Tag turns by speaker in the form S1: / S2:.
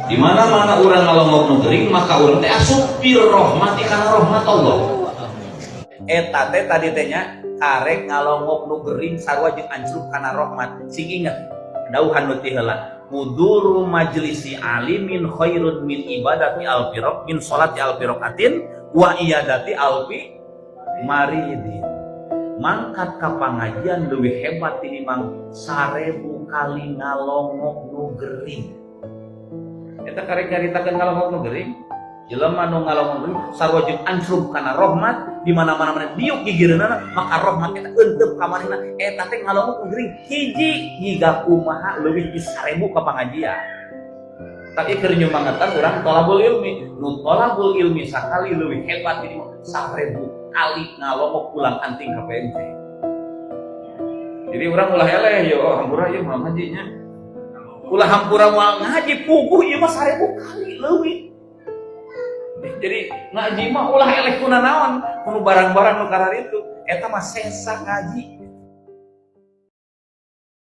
S1: Di mana-mana urang ngalongok nu gering maka urang teh asup birrahmati kana rahmat Allah. Eta teh tadi teh nya karek ngalongok nu gering sarua jeung anjluk kana rahmat. Sing inget dauhan nu ti heula, muduru majlisi alimin khairun min ibadati alfi min salati alfi raqatin wa iyadati alfi maridin. Mangkat ka pangajian leuwih hebat tinimbang 1000 kali ngalongok nu gering. Eta karek nyaritakeun ngalongok nu gering. Jelema nu ngalongok nu sarua jeung ansrub kana rahmat di mana-mana mana diuk gigireunana maka rahmat eta euteup ka manehna. Eta teh ngalongok nu gering hiji higa kumaha leuwih ti 1000 ka pangajian. Tapi keur nyumangetan urang thalabul ilmi. Nu thalabul ilmi sakali leuwih hebat tinimbang 1000 kali ngalongok ulang anting ka PNT. Jadi urang ulah eleh yo hampura ieu mah ngajinya. Ulah hampura moal ngaji puguh ieu mah 1000 kali leuwih. Jadi ngaji mah ulah eleh kuna naon, kudu barang-barang nu karar itu. Eta mah sesa ngaji.